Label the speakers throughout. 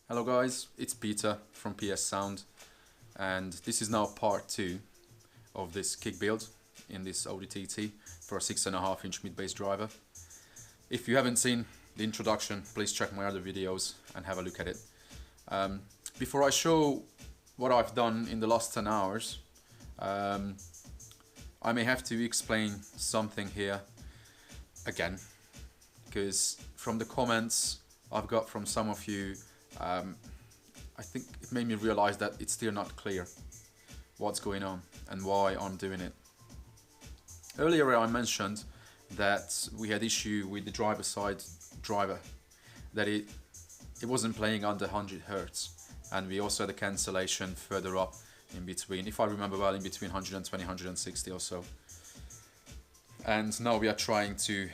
Speaker 1: Hello guys, it's Peter from PS Sound, and this is now part 2 of this kick build in this Audi TT for a 6.5-inch mid-bass driver. If you haven't seen the introduction, please check my other videos and have a look at it. Before I show what I've done in the last 10 hours, I may have to explain something here again, because from the comments I've got from some of you, I think it made me realize that it's still not clear what's going on and why I'm doing it. Earlier I mentioned that we had issue with the driver side driver, that it wasn't playing under 100 Hertz, and we also had a cancellation further up in between, if I remember well, in between 120 160 or so. And now we are trying to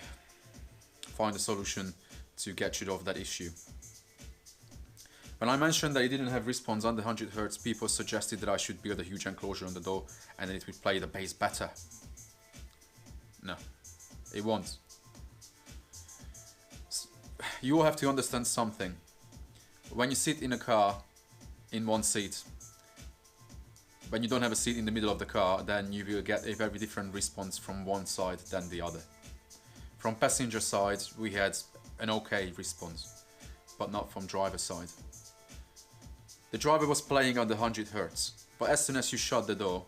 Speaker 1: find a solution to get rid of that issue. When I mentioned that it didn't have response under 100 Hz, people suggested that I should build a huge enclosure on the door and then it would play the bass better. No, it won't. You will have to understand something. When you sit in a car in one seat, when you don't have a seat in the middle of the car, then you will get a very different response from one side than the other. From passenger side, we had an okay response, but not from driver side. The driver was playing under 100 Hz, but as soon as you shut the door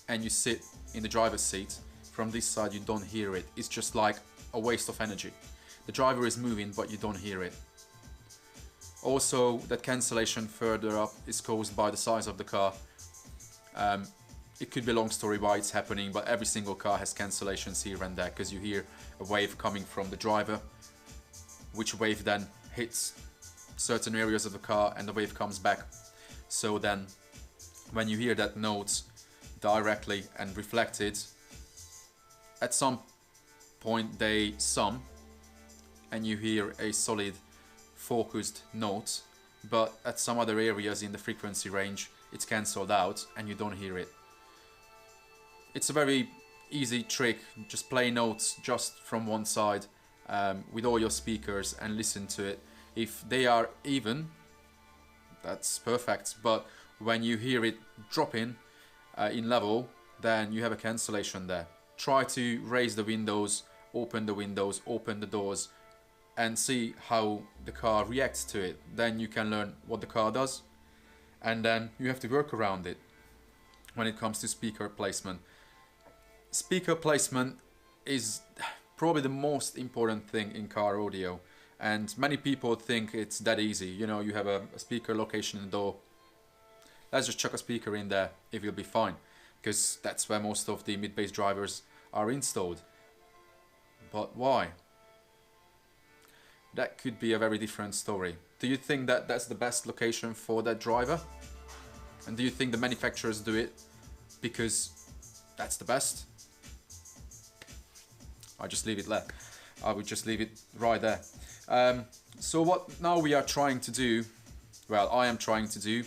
Speaker 1: and you sit in the driver's seat, from this side you don't hear it. It's just like a waste of energy. The driver is moving, but you don't hear it. Also, that cancellation further up is caused by the size of the car. It could be a long story why it's happening, but every single car has cancellations here and there, because you hear a wave coming from the driver, which wave then hits certain areas of the car and the wave comes back. So then when you hear that note directly and reflected, at some point they sum and you hear a solid focused note, but at some other areas in the frequency range it's cancelled out and you don't hear it. It's a very easy trick. Just play notes just from one side with all your speakers and listen to it. If they are even, that's perfect, but when you hear it dropping in level, then you have a cancellation there. Try to raise the windows, open the doors, and see how the car reacts to it. Then you can learn what the car does, and then you have to work around it. When it comes to speaker placement, speaker placement is probably the most important thing in car audio. And many people think it's that easy. You know, you have a speaker location in the door. Let's just chuck a speaker in there, it will be fine. Because that's where most of the mid-bass drivers are installed. But why? That could be a very different story. Do you think that that's the best location for that driver? And do you think the manufacturers do it because that's the best? I just leave it there. I would just leave it right there. So what now we are trying to do, well, I am trying to do,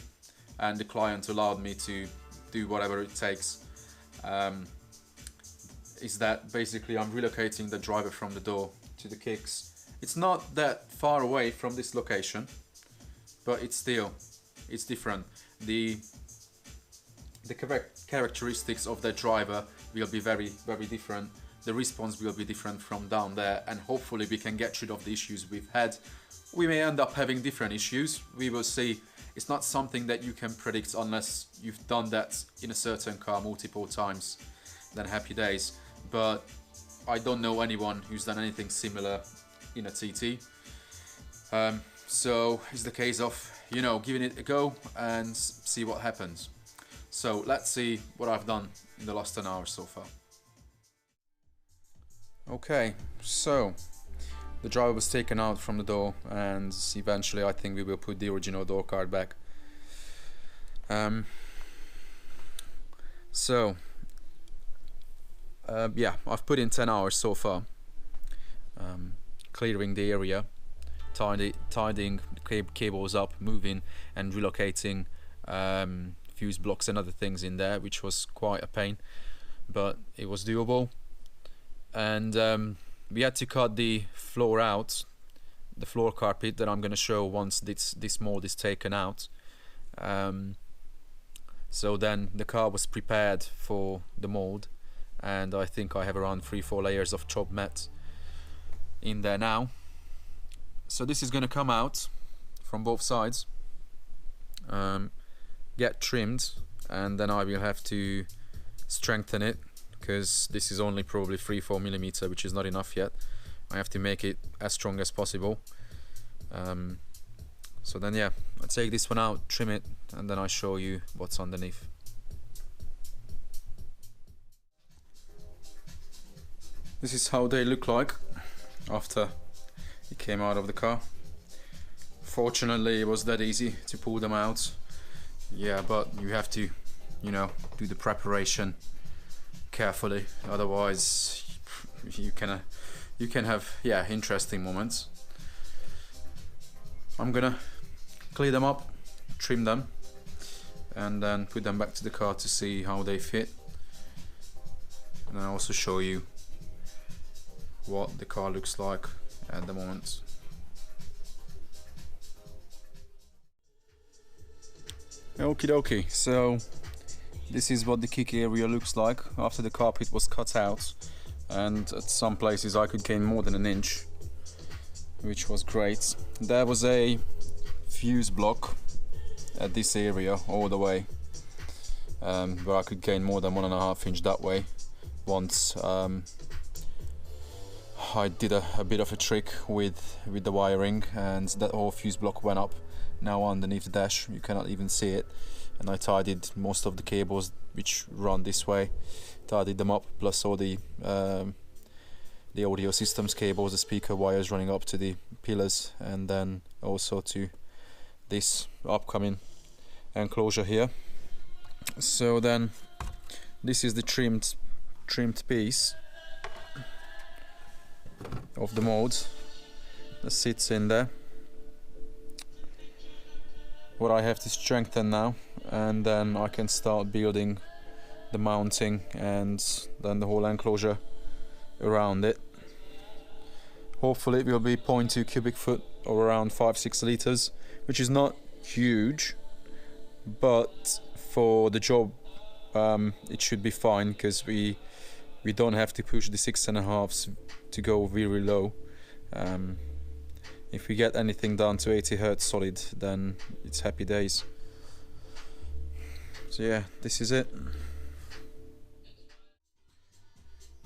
Speaker 1: and the client allowed me to do whatever it takes, is that basically I'm relocating the driver from the door to the kicks. It's not that far away from this location, but it's different. The characteristics of the driver will be very, very different. The response will be different from down there, and hopefully we can get rid of the issues we've had. We may end up having different issues, we will see. It's not something that you can predict unless you've done that in a certain car multiple times. Then happy days. But I don't know anyone who's done anything similar in a TT. So it's the case of, you know, giving it a go and see what happens. So let's see what I've done in the last 10 hours so far. Okay, so the driver was taken out from the door, and eventually I think we will put the original door card back. Yeah, I've put in 10 hours so far, clearing the area, tidying cables up, moving and relocating fuse blocks and other things in there, which was quite a pain, but it was doable. And we had to cut the floor out, the floor carpet that I'm going to show once this mold is taken out. So then the car was prepared for the mold, and I think I have around 3-4 layers of chopped mat in there now. So this is going to come out from both sides, get trimmed, and then I will have to strengthen it, because this is only probably 3-4 millimeter, which is not enough yet. I have to make it as strong as possible. So then yeah, I take this one out, trim it, and then I show you what's underneath. This is how they look like after it came out of the car. Fortunately, it was that easy to pull them out. Yeah, but you have to, you know, do the preparation carefully, otherwise you can have, yeah, interesting moments. I'm gonna clean them up, trim them, and then put them back to the car to see how they fit, and I'll also show you what the car looks like at the moment. Okie dokie, so this is what the kick area looks like after the carpet was cut out, and at some places I could gain more than an inch, which was great. There was a fuse block at this area all the way, where I could gain more than 1.5 inch that way. Once I did a bit of a trick with the wiring, and that whole fuse block went up. Now underneath the dash you cannot even see it, and I tidied most of the cables which run this way, tidied them up, plus all the audio systems cables, the speaker wires running up to the pillars, and then also to this upcoming enclosure here. So then this is the trimmed piece of the mold that sits in there. What I have to strengthen now, and then I can start building the mounting and then the whole enclosure around it. Hopefully it will be 0.2 cubic foot or around 5-6 liters, which is not huge, but for the job it should be fine, because we don't have to push the 6.5s to go really low. If we get anything down to 80 Hz solid, then it's happy days. So yeah, this is it.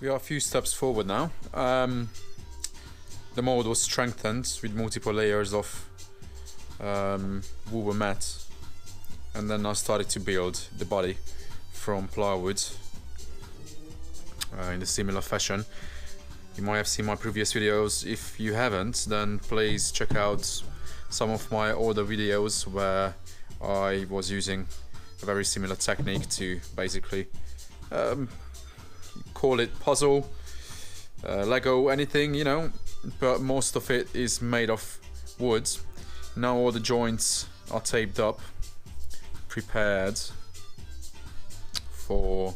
Speaker 1: We are a few steps forward now. The mold was strengthened with multiple layers of woven mat, and then I started to build the body from plywood in a similar fashion. You might have seen my previous videos. If you haven't, then please check out some of my older videos where I was using a very similar technique to basically call it puzzle, Lego, anything, you know, but most of it is made of wood. Now all the joints are taped up, prepared for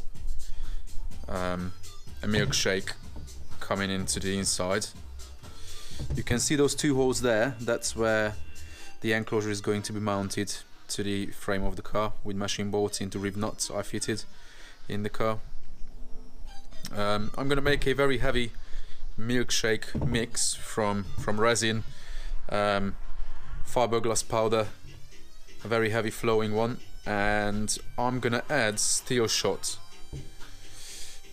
Speaker 1: a milkshake coming into the inside. You can see those 2 holes there. That's where the enclosure is going to be mounted to the frame of the car with machine bolts into rib nuts I fitted in the car. I'm going to make a very heavy milkshake mix from resin, fiberglass powder, a very heavy flowing one, and I'm going to add steel shot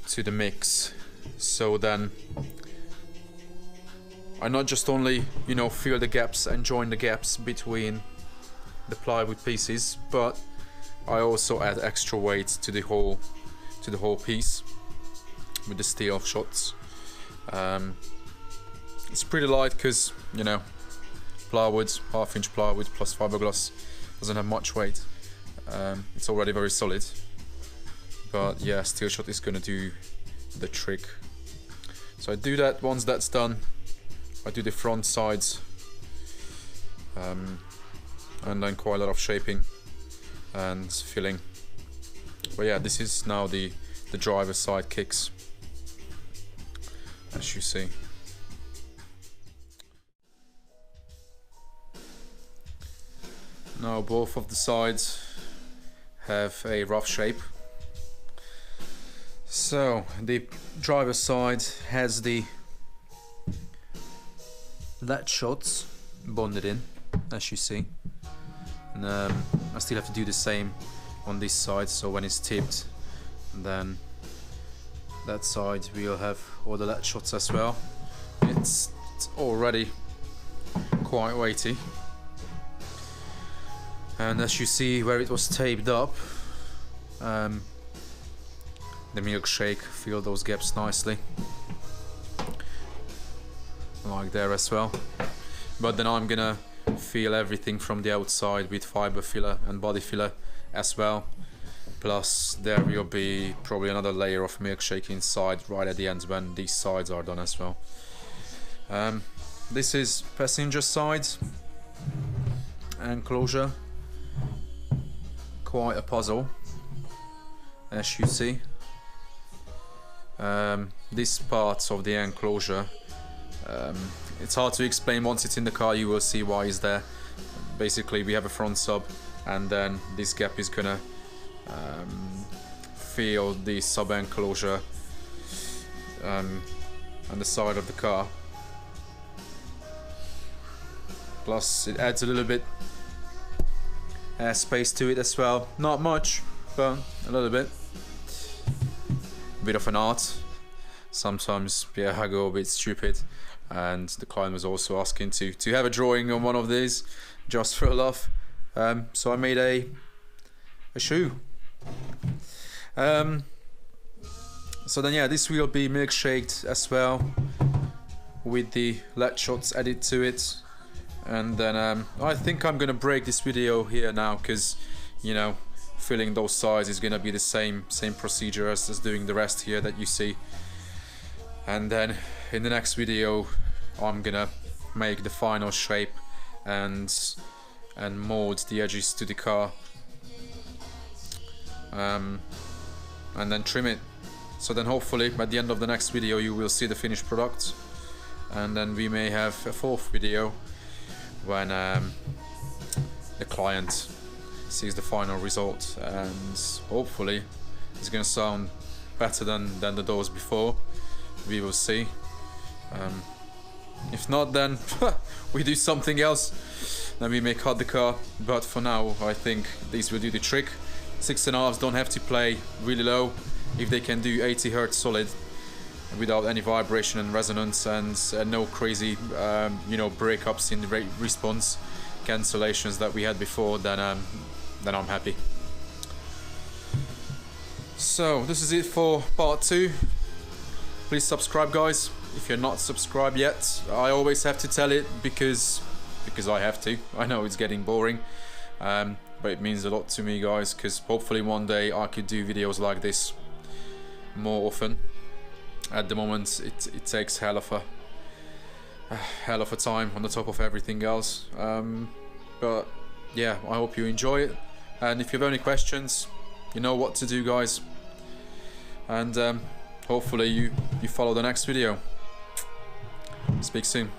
Speaker 1: to the mix. So then I not just only, you know, fill the gaps and join the gaps between the plywood pieces, but I also add extra weight to the whole piece with the steel shots. It's pretty light because, you know, plywood, 1/2 inch plywood plus fiberglass doesn't have much weight. It's already very solid, but yeah, steel shot is gonna do the trick. So I do that. Once that's done, I do the front sides, and then quite a lot of shaping and filling. But yeah, this is now the driver's side kicks, as you see. Now both of the sides have a rough shape. So the driver's side has the latch shots bonded in, as you see, and I still have to do the same on this side, so when it's tipped, then that side we'll have all the latch shots as well. It's already quite weighty, and as you see where it was taped up, the milkshake filled those gaps nicely, like there as well. But then I'm gonna fill everything from the outside with fiber filler and body filler as well, plus there will be probably another layer of milkshake inside right at the end when these sides are done as well. This is passenger side enclosure, quite a puzzle, as you see. This part of the enclosure, it's hard to explain. Once it's in the car you will see why it's there. Basically we have a front sub, and then this gap is gonna fill the sub enclosure on the side of the car. Plus it adds a little bit space to it as well. Not much, but a little bit. Bit of an art. Sometimes, yeah, I go a bit stupid, and the client was also asking to have a drawing on one of these just for a laugh. So I made a shoe. So then, yeah, this will be milkshaked as well, with the latch shots added to it. And then I think I'm gonna break this video here now, because, you know, filling those sides is gonna be the same procedure as doing the rest here that you see. And then in the next video I'm gonna make the final shape and mold the edges to the car, and then trim it. So then hopefully at the end of the next video you will see the finished product, and then we may have a fourth video when the client sees the final result, and hopefully it's gonna sound better than the doors before. We will see. If not, then we do something else, then we may cut the car, but for now I think these will do the trick. 6.5s don't have to play really low if they can do 80 Hz solid without any vibration and resonance, and no crazy you know, breakups in the response, cancellations that we had before, then I'm happy. So this is it for part 2. Please subscribe, guys, if you're not subscribed yet. I always have to tell it because I have to. I know it's getting boring, but it means a lot to me, guys, because hopefully one day I could do videos like this more often. At the moment it takes hell of a time on the top of everything else, but yeah, I hope you enjoy it, and if you have any questions, you know what to do, guys, and hopefully you follow the next video. Speak soon.